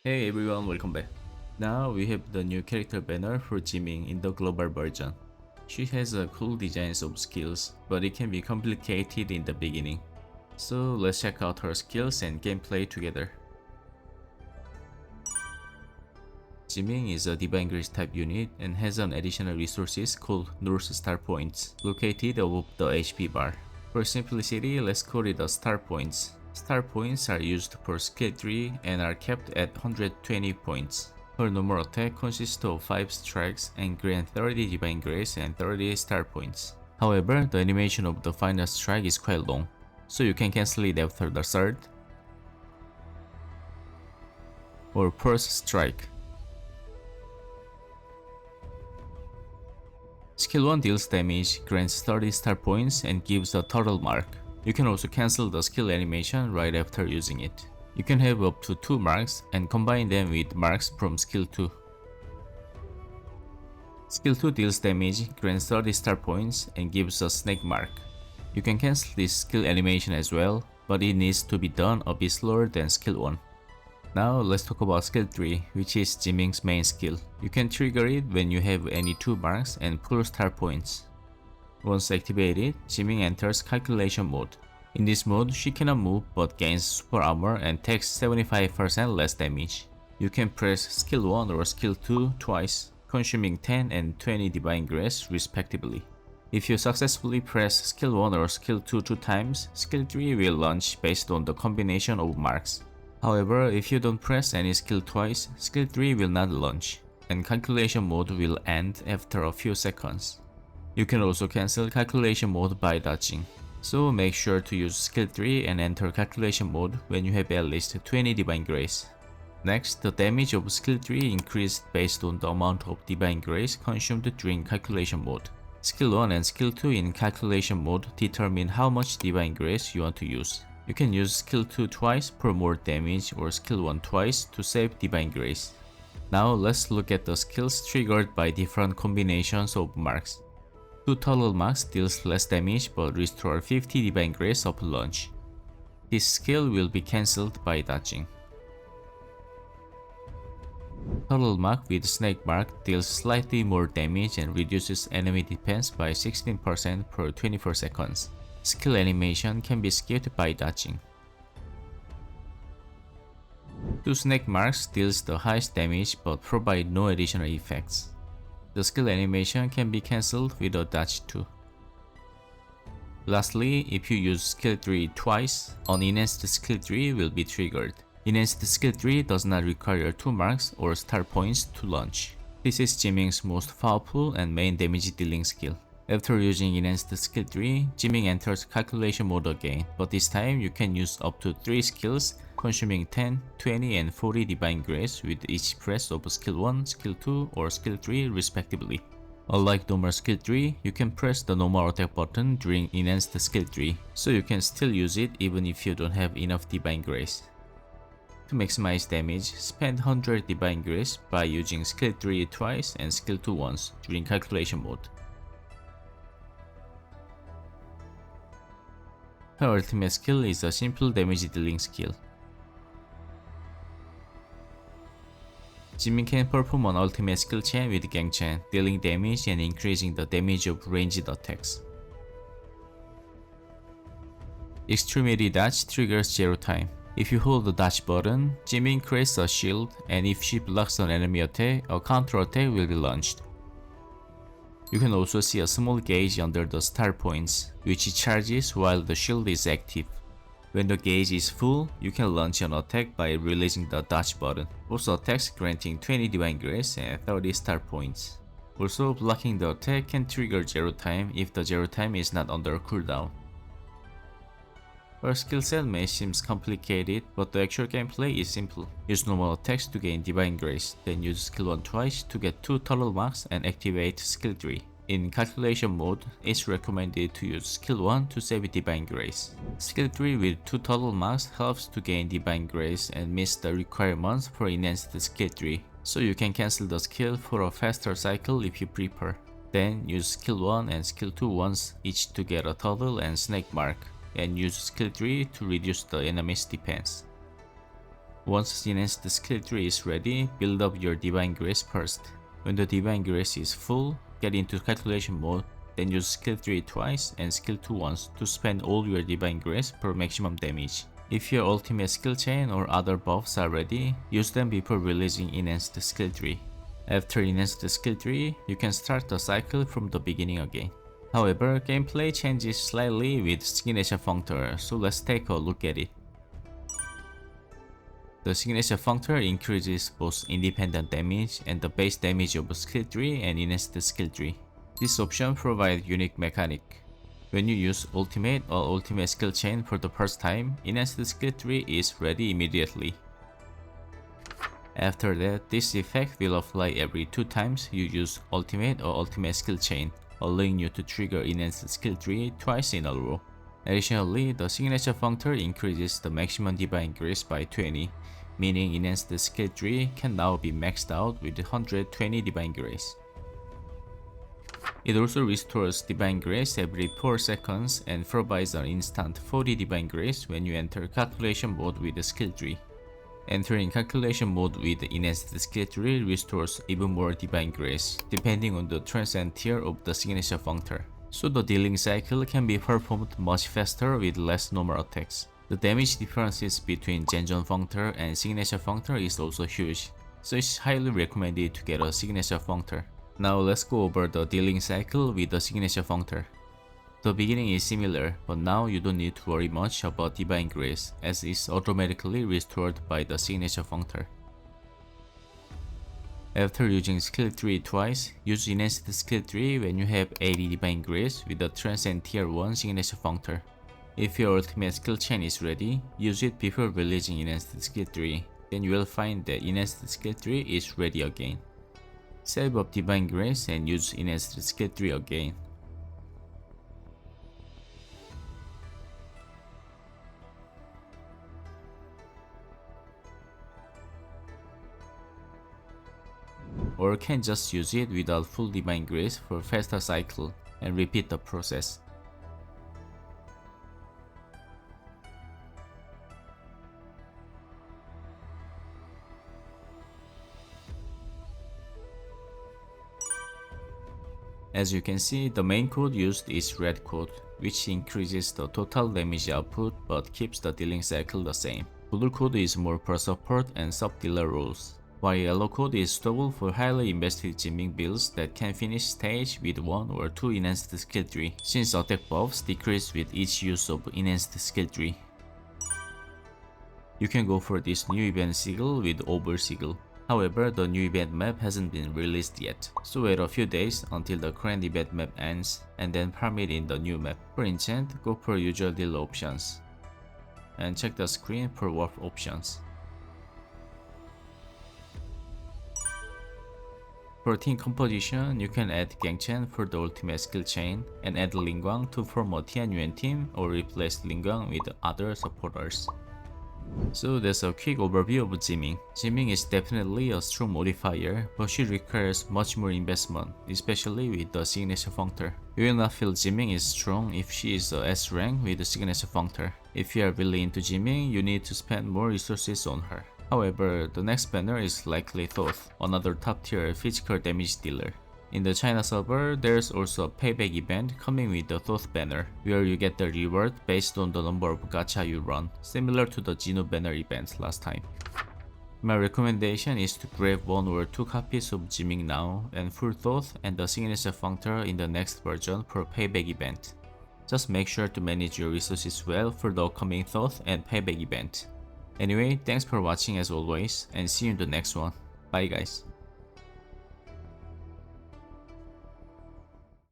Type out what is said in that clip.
Hey everyone, welcome back. Now we have the new character banner for Zhiming in the global version. She has a cool designs of skills, but it can be complicated in the beginning. So let's check out her skills and gameplay together. Zhiming is a Divine Grace type unit and has an additional resources called North Star Points, located above the HP bar. For simplicity, let's call it the Star Points. Star Points are used for skill tree and are kept at 120 points. Her normal attack consists of 5 strikes and grant 30 Divine Grace and 30 Star Points. However, the animation of the final strike is quite long, so you can cancel it after the third or first strike. Skill 1 deals damage, grants 30 star points, and gives a total mark. You can also cancel the skill animation right after using it. You can have up to 2 marks and combine them with marks from skill 2. Skill 2 deals damage, grants 30 star points, and gives a snake mark. You can cancel this skill animation as well, but it needs to be done a bit slower than skill 1. Now let's talk about skill 3, which is Zhiming's main skill. You can trigger it when you have any 2 marks and full star points. Once activated, Zhiming enters calculation mode. In this mode, she cannot move but gains super armor and takes 75% less damage. You can press skill 1 or skill 2 twice, consuming 10 and 20 divine grace respectively. If you successfully press skill 1 or skill 2 times, skill 3 will launch based on the combination of marks. However, if you don't press any skill twice, skill 3 will not launch, and calculation mode will end after a few seconds. You can also cancel calculation mode by dodging, so make sure to use skill 3 and enter calculation mode when you have at least 20 divine grace. Next, the damage of skill 3 increased based on the amount of divine grace consumed during calculation mode. Skill 1 and skill 2 in calculation mode determine how much divine grace you want to use. You can use skill 2 twice for more damage or skill 1 twice to save divine grace. Now let's look at the skills triggered by different combinations of marks. 2 total marks deals less damage but restore 50 divine grace upon launch. This skill will be cancelled by dodging. Total mark with snake mark deals slightly more damage and reduces enemy defense by 16% per 24 seconds. Skill animation can be skipped by dodging. 2 snake marks deals the highest damage but provide no additional effects. The skill animation can be cancelled with a dodge too. Lastly, if you use skill 3 twice, an enhanced skill 3 will be triggered. Enhanced skill 3 does not require 2 marks or star points to launch. This is Zhiming's most powerful and main damage dealing skill. After using enhanced skill 3, Zhiming enters calculation mode again, but this time you can use up to 3 skills, consuming 10, 20 and 40 divine grace with each press of skill 1, skill 2 or skill 3 respectively. Unlike normal skill 3, you can press the normal attack button during enhanced skill 3, so you can still use it even if you don't have enough divine grace. To maximize damage, spend 100 divine grace by using skill 3 twice and skill 2 once during calculation mode. Her ultimate skill is a simple damage dealing skill. Zhiming can perform an ultimate skill chain with Enchant, dealing damage and increasing the damage of ranged attacks. Extremity Dodge triggers 0 time. If you hold the dodge button, Zhiming creates a shield, and if she blocks an enemy attack, a counter attack will be launched. You can also see a small gauge under the star points, which charges while the shield is active. When the gauge is full, you can launch an attack by releasing the dodge button. Also attacks granting 20 divine grace and 30 star points. Also, blocking the attack can trigger 0 time if the 0 time is not under cooldown. Her skill set may seem complicated, but the actual gameplay is simple. Use normal attacks to gain divine grace, then use skill 1 twice to get 2 total marks and activate skill 3. In calculation mode, it's recommended to use skill 1 to save divine grace. Skill 3 with 2 total marks helps to gain divine grace and miss the requirements for enhanced skill 3, so you can cancel the skill for a faster cycle if you prefer. Then use skill 1 and skill 2 once each to get a total and snake mark, and use skill 3 to reduce the enemy's defense. Once enhanced skill tree is ready, build up your Divine Grace first. When the Divine Grace is full, get into calculation mode, then use skill 3 twice and skill 2 once to spend all your Divine Grace for maximum damage. If your ultimate skill chain or other buffs are ready, use them before releasing enhanced skill tree. After enhanced skill tree, you can start the cycle from the beginning again. However, gameplay changes slightly with Sig.functor, so let's take a look at it. The Sig.functor increases both independent damage and the base damage of skill tree and enhanced skill tree. This option provides unique mechanic. When you use ultimate or ultimate skill chain for the first time, enhanced skill tree is ready immediately. After that, this effect will apply every 2 times you use ultimate or ultimate skill chain, allowing you to trigger enhanced skill tree twice in a row. Additionally, the Sig.functor increases the maximum Divine Grace by 20, meaning enhanced skill tree can now be maxed out with 120 Divine Grace. It also restores Divine Grace every 4 seconds and provides an instant 40 Divine Grace when you enter calculation mode with the skill tree. Entering calculation mode with the enhanced skill tree restores even more Divine Grace, depending on the transcend tier of the Sig.functor. So the dealing cycle can be performed much faster with less normal attacks. The damage differences between Zhiming and Sig.functor is also huge, so it's highly recommended to get a Sig.functor. Now let's go over the dealing cycle with the Sig.functor. The beginning is similar, but now you don't need to worry much about Divine Grace as it's automatically restored by the Sig.functor. After using skill 3 twice, use enhanced skill 3 when you have 80 Divine Grace with the Transcend Tier 1 Sig.functor. If your ultimate skill chain is ready, use it before releasing enhanced skill 3, then you will find that enhanced skill 3 is ready again. Save up Divine Grace and use enhanced skill 3 again. Or can just use it without full Divine Grace for faster cycle and repeat the process. As you can see, the main code used is red code, which increases the total damage output but keeps the dealing cycle the same. Blue code is more for support and sub-dealer roles, while yellow code is suitable for highly invested Zhiming builds that can finish stage with 1 or 2 enhanced skill tree, since attack buffs decrease with each use of enhanced skill tree. You can go for this new event Sigil with over Sigil. However, the new event map hasn't been released yet, so wait a few days until the current event map ends and then farm it in the new map. For Enchant, go for usual deal options and check the screen for warp options. For team composition, you can add Enchant for the ultimate skill chain and add Linguang to form a Tianyuan team or replace Linguang with other supporters. So that's a quick overview of Zhiming. Zhiming is definitely a strong modifier, but she requires much more investment, especially with the Sig.functor. You will not feel Zhiming is strong if she is a S rank with the Sig.functor. If you are really into Zhiming, you need to spend more resources on her. However, the next banner is likely Thoth, another top tier physical damage dealer. In the China server, there's also a payback event coming with the Thoth banner, where you get the reward based on the number of gacha you run, similar to the Geno banner event last time. My recommendation is to grab 1 or 2 copies of Zhiming now and full Thoth and the Sig.functor in the next version for payback event. Just make sure to manage your resources well for the upcoming Thoth and payback event. Anyway, thanks for watching as always, and see you in the next one. Bye guys.